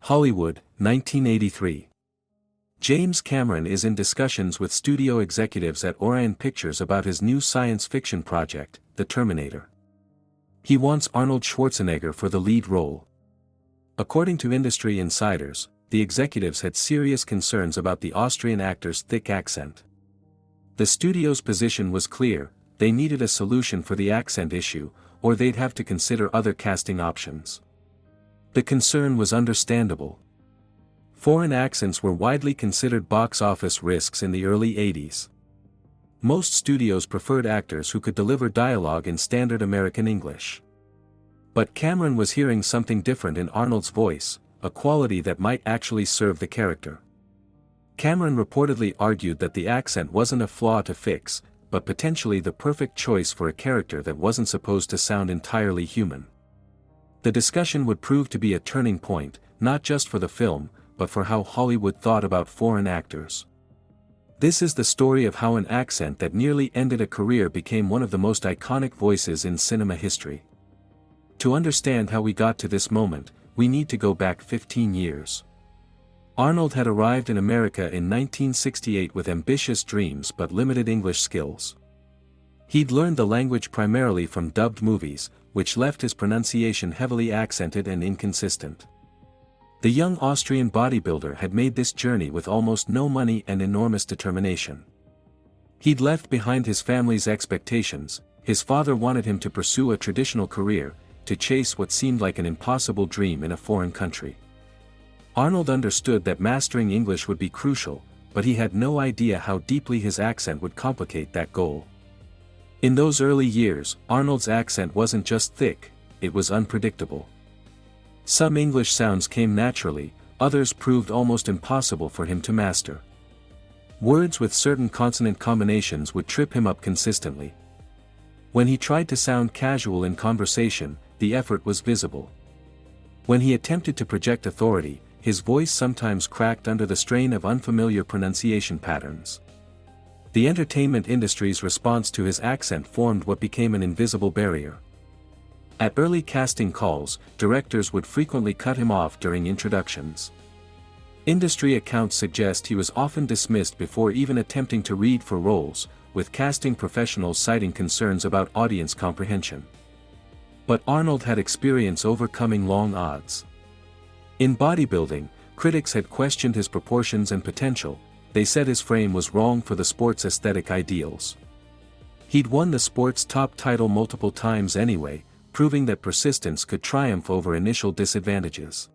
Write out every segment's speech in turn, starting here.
Hollywood, 1983. James Cameron is in discussions with studio executives at Orion Pictures about his new science fiction project, The Terminator. He wants Arnold Schwarzenegger for the lead role. According to industry insiders, the executives had serious concerns about the Austrian actor's thick accent. The studio's position was clear: they needed a solution for the accent issue, or they'd have to consider other casting options. The concern was understandable. Foreign accents were widely considered box office risks in the early 80s. Most studios preferred actors who could deliver dialogue in standard American English. But Cameron was hearing something different in Arnold's voice, a quality that might actually serve the character. Cameron reportedly argued that the accent wasn't a flaw to fix, but potentially the perfect choice for a character that wasn't supposed to sound entirely human. The discussion would prove to be a turning point, not just for the film, but for how Hollywood thought about foreign actors. This is the story of how an accent that nearly ended a career became one of the most iconic voices in cinema history. To understand how we got to this moment, we need to go back 15 years. Arnold had arrived in America in 1968 with ambitious dreams but limited English skills. He'd learned the language primarily from dubbed movies, which left his pronunciation heavily accented and inconsistent. The young Austrian bodybuilder had made this journey with almost no money and enormous determination. He'd left behind his family's expectations. His father wanted him to pursue a traditional career, to chase what seemed like an impossible dream in a foreign country. Arnold understood that mastering English would be crucial, but he had no idea how deeply his accent would complicate that goal. In those early years, Arnold's accent wasn't just thick, it was unpredictable. Some English sounds came naturally, others proved almost impossible for him to master. Words with certain consonant combinations would trip him up consistently. When he tried to sound casual in conversation, the effort was visible. When he attempted to project authority, his voice sometimes cracked under the strain of unfamiliar pronunciation patterns. The entertainment industry's response to his accent formed what became an invisible barrier. At early casting calls, directors would frequently cut him off during introductions. Industry accounts suggest he was often dismissed before even attempting to read for roles, with casting professionals citing concerns about audience comprehension. But Arnold had experience overcoming long odds. In bodybuilding, critics had questioned his proportions and potential. They said his frame was wrong for the sport's aesthetic ideals. He'd won the sport's top title multiple times anyway, proving that persistence could triumph over initial disadvantages.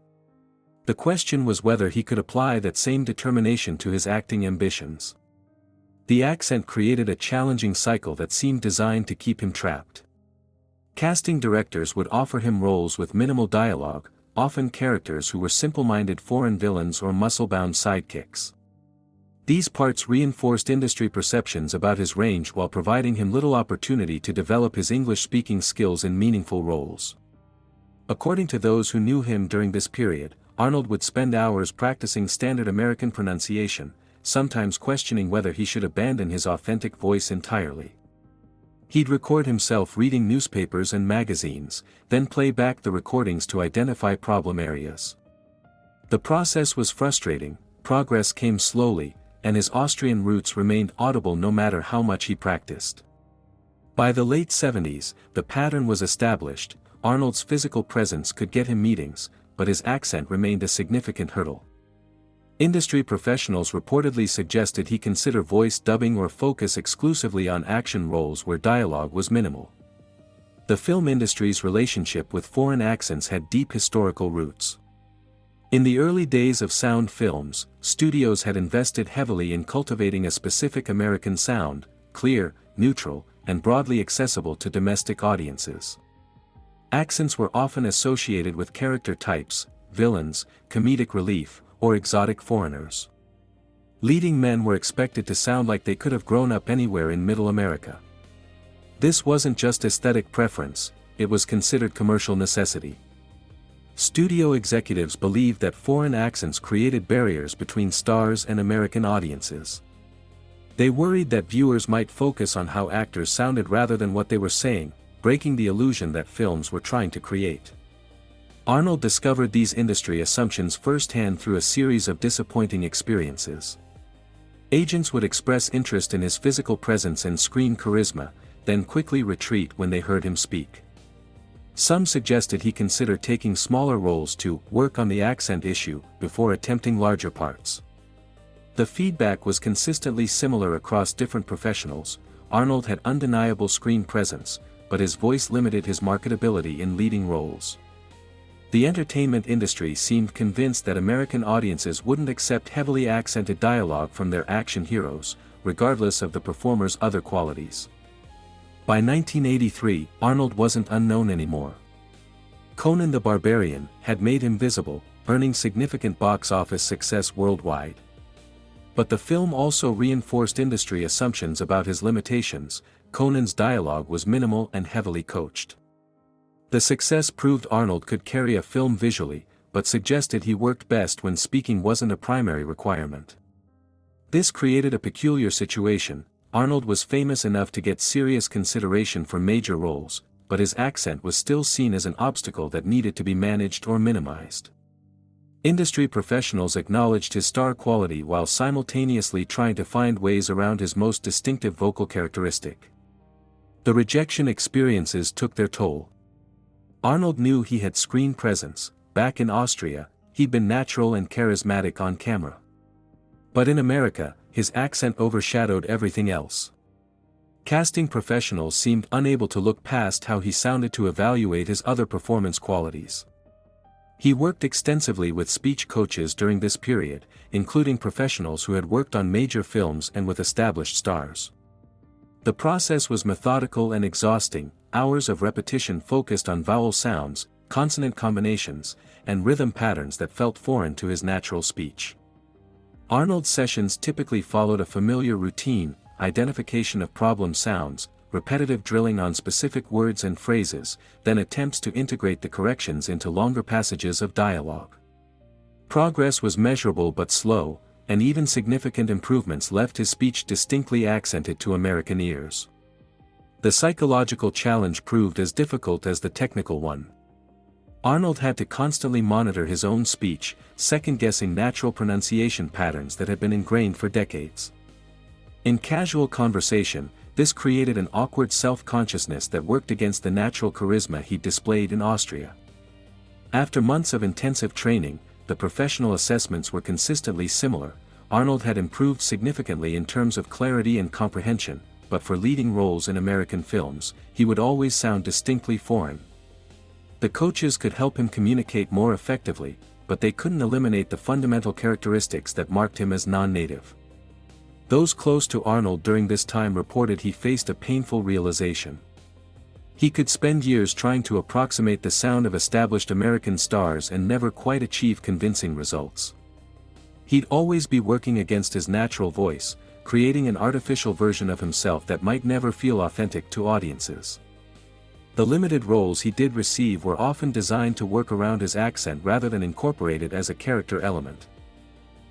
The question was whether he could apply that same determination to his acting ambitions. The accent created a challenging cycle that seemed designed to keep him trapped. Casting directors would offer him roles with minimal dialogue, often characters who were simple-minded foreign villains or muscle-bound sidekicks. These parts reinforced industry perceptions about his range while providing him little opportunity to develop his English-speaking skills in meaningful roles. According to those who knew him during this period, Arnold would spend hours practicing standard American pronunciation, sometimes questioning whether he should abandon his authentic voice entirely. He'd record himself reading newspapers and magazines, then play back the recordings to identify problem areas. The process was frustrating, progress came slowly, and his Austrian roots remained audible no matter how much he practiced. By the late 70s, the pattern was established. Arnold's physical presence could get him meetings, but his accent remained a significant hurdle. Industry professionals reportedly suggested he consider voice dubbing or focus exclusively on action roles where dialogue was minimal. The film industry's relationship with foreign accents had deep historical roots. In the early days of sound films, studios had invested heavily in cultivating a specific American sound, clear, neutral, and broadly accessible to domestic audiences. Accents were often associated with character types, villains, comedic relief, or exotic foreigners. Leading men were expected to sound like they could have grown up anywhere in Middle America. This wasn't just aesthetic preference, it was considered commercial necessity. Studio executives believed that foreign accents created barriers between stars and American audiences. They worried that viewers might focus on how actors sounded rather than what they were saying, breaking the illusion that films were trying to create. Arnold discovered these industry assumptions firsthand through a series of disappointing experiences. Agents would express interest in his physical presence and screen charisma, then quickly retreat when they heard him speak. Some suggested he consider taking smaller roles to work on the accent issue before attempting larger parts. The feedback was consistently similar across different professionals. Arnold had undeniable screen presence, but his voice limited his marketability in leading roles. The entertainment industry seemed convinced that American audiences wouldn't accept heavily accented dialogue from their action heroes, regardless of the performer's other qualities. By 1983, Arnold wasn't unknown anymore. Conan the Barbarian had made him visible, earning significant box office success worldwide. But the film also reinforced industry assumptions about his limitations. Conan's dialogue was minimal and heavily coached. The success proved Arnold could carry a film visually, but suggested he worked best when speaking wasn't a primary requirement. This created a peculiar situation. Arnold was famous enough to get serious consideration for major roles, but his accent was still seen as an obstacle that needed to be managed or minimized. Industry professionals acknowledged his star quality while simultaneously trying to find ways around his most distinctive vocal characteristic. The rejection experiences took their toll. Arnold knew he had screen presence. Back in Austria, he'd been natural and charismatic on camera. But in America, his accent overshadowed everything else. Casting professionals seemed unable to look past how he sounded to evaluate his other performance qualities. He worked extensively with speech coaches during this period, including professionals who had worked on major films and with established stars. The process was methodical and exhausting. Hours of repetition focused on vowel sounds, consonant combinations, and rhythm patterns that felt foreign to his natural speech. Arnold's sessions typically followed a familiar routine: identification of problem sounds, repetitive drilling on specific words and phrases, then attempts to integrate the corrections into longer passages of dialogue. Progress was measurable but slow, and even significant improvements left his speech distinctly accented to American ears. The psychological challenge proved as difficult as the technical one. Arnold had to constantly monitor his own speech, second-guessing natural pronunciation patterns that had been ingrained for decades. In casual conversation, this created an awkward self-consciousness that worked against the natural charisma he displayed in Austria. After months of intensive training, the professional assessments were consistently similar. Arnold had improved significantly in terms of clarity and comprehension, but for leading roles in American films, he would always sound distinctly foreign. The coaches could help him communicate more effectively, but they couldn't eliminate the fundamental characteristics that marked him as non-native. Those close to Arnold during this time reported he faced a painful realization. He could spend years trying to approximate the sound of established American stars and never quite achieve convincing results. He'd always be working against his natural voice, creating an artificial version of himself that might never feel authentic to audiences. The limited roles he did receive were often designed to work around his accent rather than incorporate it as a character element.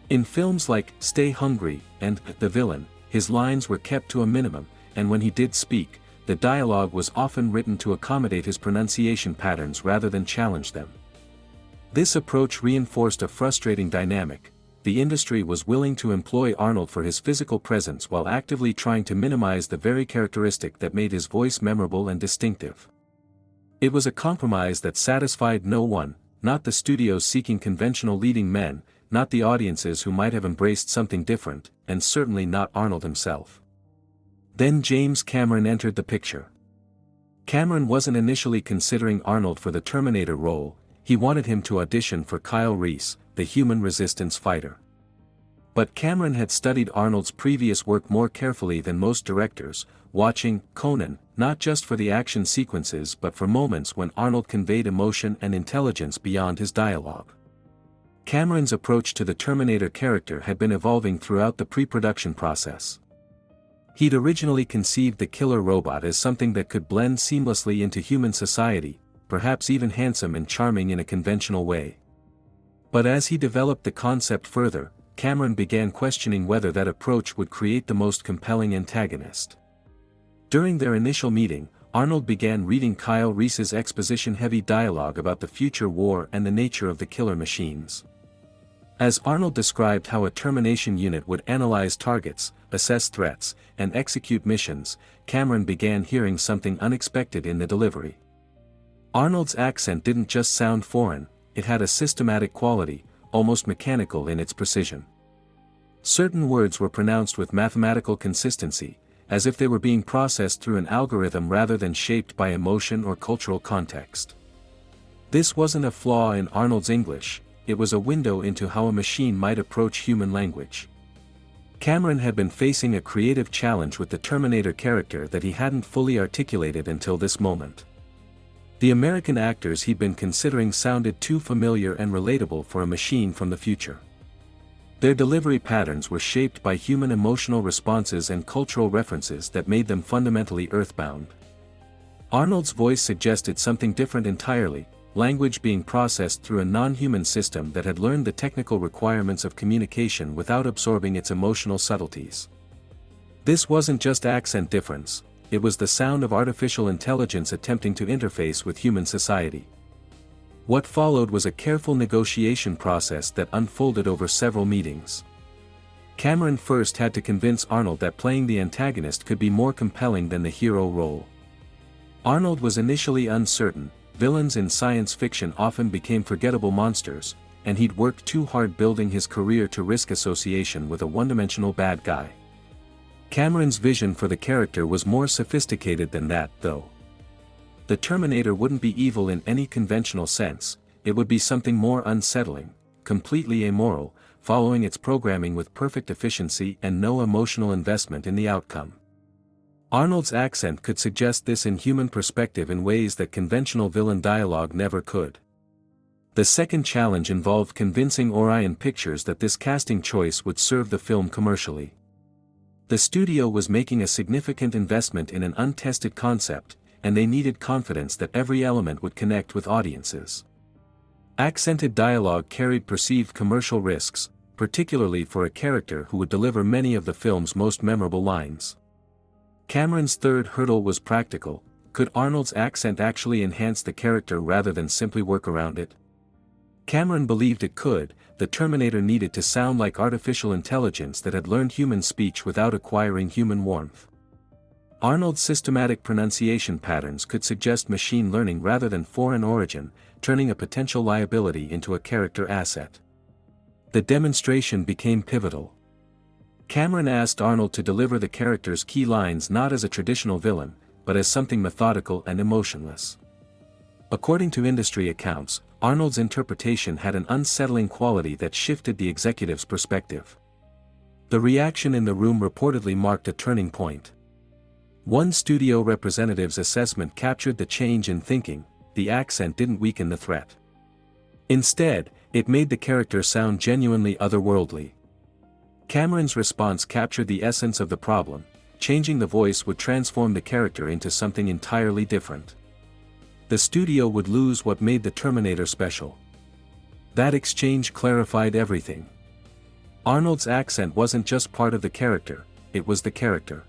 In films like Stay Hungry and The Villain, his lines were kept to a minimum, and when he did speak, the dialogue was often written to accommodate his pronunciation patterns rather than challenge them. This approach reinforced a frustrating dynamic. The industry was willing to employ Arnold for his physical presence while actively trying to minimize the very characteristic that made his voice memorable and distinctive. It was a compromise that satisfied no one, not the studios seeking conventional leading men, not the audiences who might have embraced something different, and certainly not Arnold himself. Then James Cameron entered the picture. Cameron wasn't initially considering Arnold for the Terminator role. He wanted him to audition for Kyle Reese, the human resistance fighter. But Cameron had studied Arnold's previous work more carefully than most directors, watching Conan, not just for the action sequences but for moments when Arnold conveyed emotion and intelligence beyond his dialogue. Cameron's approach to the Terminator character had been evolving throughout the pre-production process. He'd originally conceived the killer robot as something that could blend seamlessly into human society, perhaps even handsome and charming in a conventional way. But as he developed the concept further, Cameron began questioning whether that approach would create the most compelling antagonist. During their initial meeting, Arnold began reading Kyle Reese's exposition-heavy dialogue about the future war and the nature of the killer machines. As Arnold described how a termination unit would analyze targets, assess threats, and execute missions, Cameron began hearing something unexpected in the delivery. Arnold's accent didn't just sound foreign, it had a systematic quality, almost mechanical in its precision. Certain words were pronounced with mathematical consistency, as if they were being processed through an algorithm rather than shaped by emotion or cultural context. This wasn't a flaw in Arnold's English, it was a window into how a machine might approach human language. Cameron had been facing a creative challenge with the Terminator character that he hadn't fully articulated until this moment. The American actors he'd been considering sounded too familiar and relatable for a machine from the future. Their delivery patterns were shaped by human emotional responses and cultural references that made them fundamentally earthbound. Arnold's voice suggested something different entirely, language being processed through a non-human system that had learned the technical requirements of communication without absorbing its emotional subtleties. This wasn't just accent difference, it was the sound of artificial intelligence attempting to interface with human society. What followed was a careful negotiation process that unfolded over several meetings. Cameron first had to convince Arnold that playing the antagonist could be more compelling than the hero role. Arnold was initially uncertain. Villains in science fiction often became forgettable monsters, and he'd worked too hard building his career to risk association with a one-dimensional bad guy. Cameron's vision for the character was more sophisticated than that, though. The Terminator wouldn't be evil in any conventional sense, it would be something more unsettling, completely amoral, following its programming with perfect efficiency and no emotional investment in the outcome. Arnold's accent could suggest this in human perspective in ways that conventional villain dialogue never could. The second challenge involved convincing Orion Pictures that this casting choice would serve the film commercially. The studio was making a significant investment in an untested concept, and they needed confidence that every element would connect with audiences. Accented dialogue carried perceived commercial risks, particularly for a character who would deliver many of the film's most memorable lines. Cameron's third hurdle was practical. Could Arnold's accent actually enhance the character rather than simply work around it? Cameron believed it could. The Terminator needed to sound like artificial intelligence that had learned human speech without acquiring human warmth. Arnold's systematic pronunciation patterns could suggest machine learning rather than foreign origin, turning a potential liability into a character asset. The demonstration became pivotal. Cameron asked Arnold to deliver the character's key lines not as a traditional villain, but as something methodical and emotionless. According to industry accounts, Arnold's interpretation had an unsettling quality that shifted the executive's perspective. The reaction in the room reportedly marked a turning point. One studio representative's assessment captured the change in thinking: the accent didn't weaken the threat. Instead, it made the character sound genuinely otherworldly. Cameron's response captured the essence of the problem: changing the voice would transform the character into something entirely different. The studio would lose what made the Terminator special. That exchange clarified everything. Arnold's accent wasn't just part of the character, it was the character.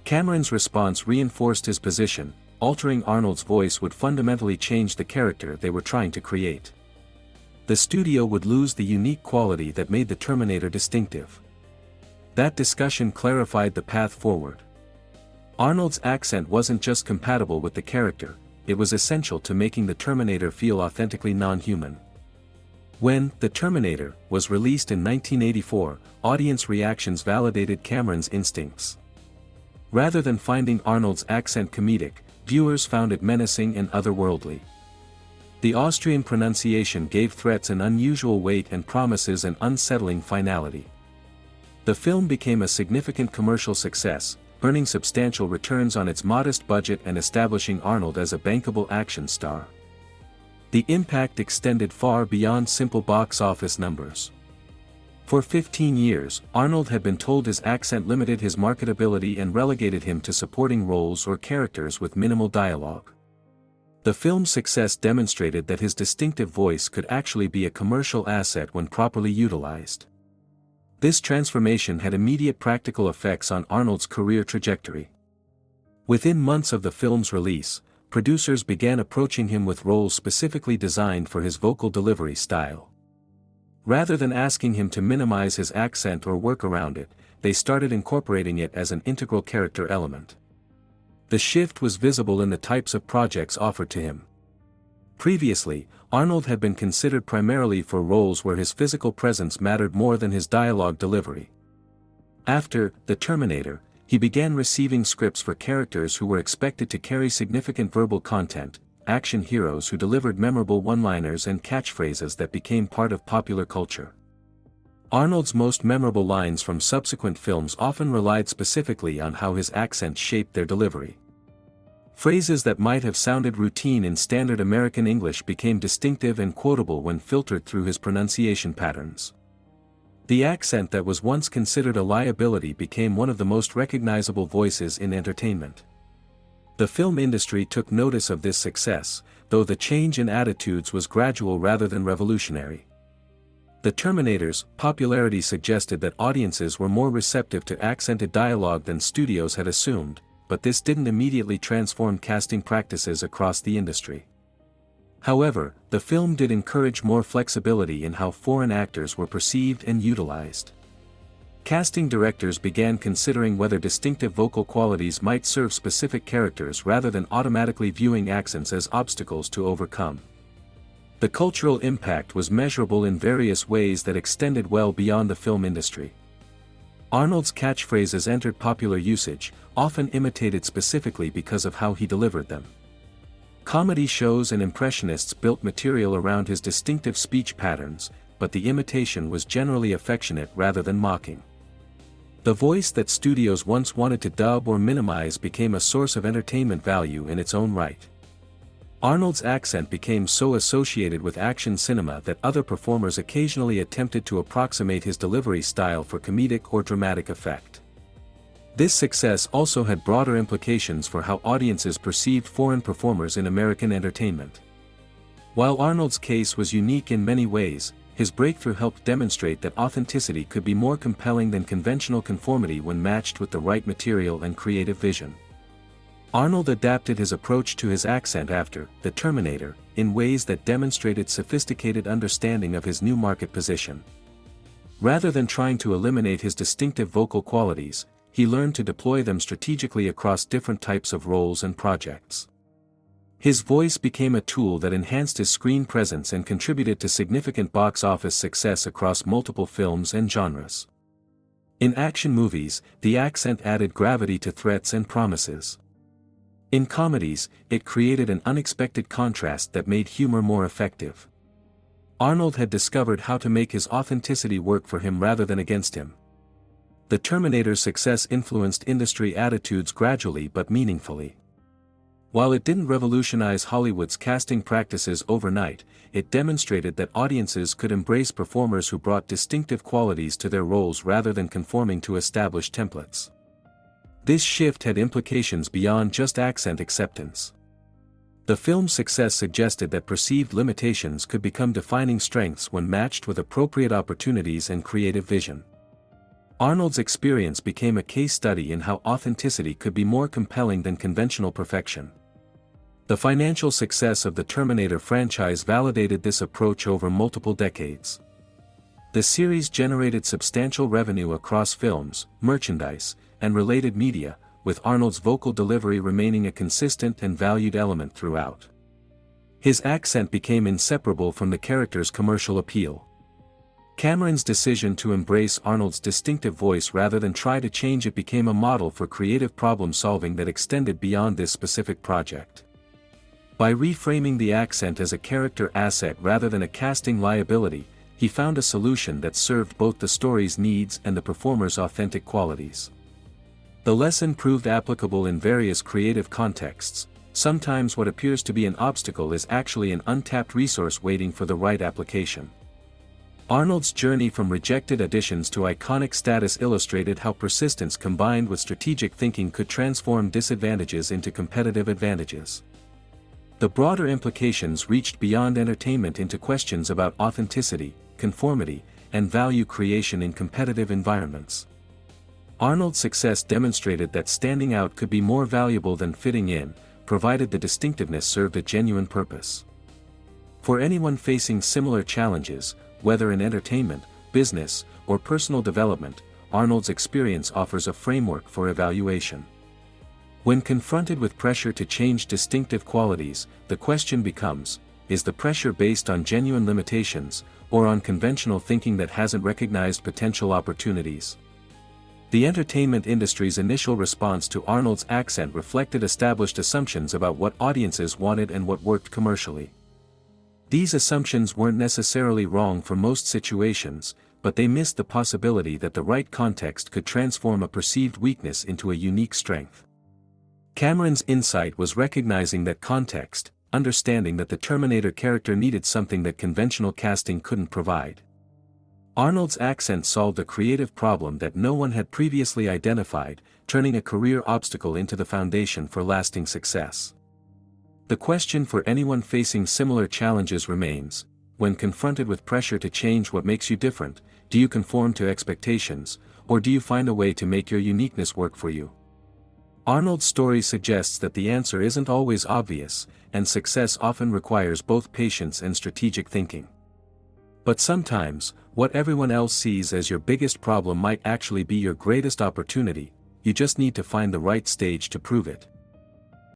Cameron's response reinforced his position: altering Arnold's voice would fundamentally change the character they were trying to create. The studio would lose the unique quality that made the Terminator distinctive. That discussion clarified the path forward. Arnold's accent wasn't just compatible with the character, it was essential to making the Terminator feel authentically non-human. When The Terminator was released in 1984, audience reactions validated Cameron's instincts. Rather than finding Arnold's accent comedic, viewers found it menacing and otherworldly. The Austrian pronunciation gave threats an unusual weight and promises an unsettling finality. The film became a significant commercial success, earning substantial returns on its modest budget and establishing Arnold as a bankable action star. The impact extended far beyond simple box office numbers. For 15 years, Arnold had been told his accent limited his marketability and relegated him to supporting roles or characters with minimal dialogue. The film's success demonstrated that his distinctive voice could actually be a commercial asset when properly utilized. This transformation had immediate practical effects on Arnold's career trajectory. Within months of the film's release, producers began approaching him with roles specifically designed for his vocal delivery style. Rather than asking him to minimize his accent or work around it, they started incorporating it as an integral character element. The shift was visible in the types of projects offered to him. Previously, Arnold had been considered primarily for roles where his physical presence mattered more than his dialogue delivery. After The Terminator, he began receiving scripts for characters who were expected to carry significant verbal content, action heroes who delivered memorable one-liners and catchphrases that became part of popular culture. Arnold's most memorable lines from subsequent films often relied specifically on how his accent shaped their delivery. Phrases that might have sounded routine in standard American English became distinctive and quotable when filtered through his pronunciation patterns. The accent that was once considered a liability became one of the most recognizable voices in entertainment. The film industry took notice of this success, though the change in attitudes was gradual rather than revolutionary. The Terminator's popularity suggested that audiences were more receptive to accented dialogue than studios had assumed, but this didn't immediately transform casting practices across the industry. However, the film did encourage more flexibility in how foreign actors were perceived and utilized. Casting directors began considering whether distinctive vocal qualities might serve specific characters rather than automatically viewing accents as obstacles to overcome. The cultural impact was measurable in various ways that extended well beyond the film industry. Arnold's catchphrases entered popular usage, often imitated specifically because of how he delivered them. Comedy shows and impressionists built material around his distinctive speech patterns, but the imitation was generally affectionate rather than mocking. The voice that studios once wanted to dub or minimize became a source of entertainment value in its own right. Arnold's accent became so associated with action cinema that other performers occasionally attempted to approximate his delivery style for comedic or dramatic effect. This success also had broader implications for how audiences perceived foreign performers in American entertainment. While Arnold's case was unique in many ways, his breakthrough helped demonstrate that authenticity could be more compelling than conventional conformity when matched with the right material and creative vision. Arnold adapted his approach to his accent after The Terminator in ways that demonstrated sophisticated understanding of his new market position. Rather than trying to eliminate his distinctive vocal qualities, he learned to deploy them strategically across different types of roles and projects. His voice became a tool that enhanced his screen presence and contributed to significant box office success across multiple films and genres. In action movies, the accent added gravity to threats and promises. In comedies, it created an unexpected contrast that made humor more effective. Arnold had discovered how to make his authenticity work for him rather than against him. The Terminator's success influenced industry attitudes gradually but meaningfully. While it didn't revolutionize Hollywood's casting practices overnight, it demonstrated that audiences could embrace performers who brought distinctive qualities to their roles rather than conforming to established templates. This shift had implications beyond just accent acceptance. The film's success suggested that perceived limitations could become defining strengths when matched with appropriate opportunities and creative vision. Arnold's experience became a case study in how authenticity could be more compelling than conventional perfection. The financial success of the Terminator franchise validated this approach over multiple decades. The series generated substantial revenue across films, merchandise, and related media, with Arnold's vocal delivery remaining a consistent and valued element throughout. His accent became inseparable from the character's commercial appeal. Cameron's decision to embrace Arnold's distinctive voice rather than try to change it became a model for creative problem-solving that extended beyond this specific project. By reframing the accent as a character asset rather than a casting liability, he found a solution that served both the story's needs and the performer's authentic qualities. The lesson proved applicable in various creative contexts. Sometimes what appears to be an obstacle is actually an untapped resource waiting for the right application. Arnold's journey from rejected additions to iconic status illustrated how persistence combined with strategic thinking could transform disadvantages into competitive advantages. The broader implications reached beyond entertainment into questions about authenticity, conformity, and value creation in competitive environments. Arnold's success demonstrated that standing out could be more valuable than fitting in, provided the distinctiveness served a genuine purpose. For anyone facing similar challenges, whether in entertainment, business, or personal development, Arnold's experience offers a framework for evaluation. When confronted with pressure to change distinctive qualities, the question becomes, is the pressure based on genuine limitations, or on conventional thinking that hasn't recognized potential opportunities? The entertainment industry's initial response to Arnold's accent reflected established assumptions about what audiences wanted and what worked commercially. These assumptions weren't necessarily wrong for most situations, but they missed the possibility that the right context could transform a perceived weakness into a unique strength. Cameron's insight was recognizing that context, understanding that the Terminator character needed something that conventional casting couldn't provide. Arnold's accent solved a creative problem that no one had previously identified, turning a career obstacle into the foundation for lasting success. The question for anyone facing similar challenges remains: when confronted with pressure to change what makes you different, do you conform to expectations, or do you find a way to make your uniqueness work for you? Arnold's story suggests that the answer isn't always obvious, and success often requires both patience and strategic thinking. But sometimes, what everyone else sees as your biggest problem might actually be your greatest opportunity. You just need to find the right stage to prove it.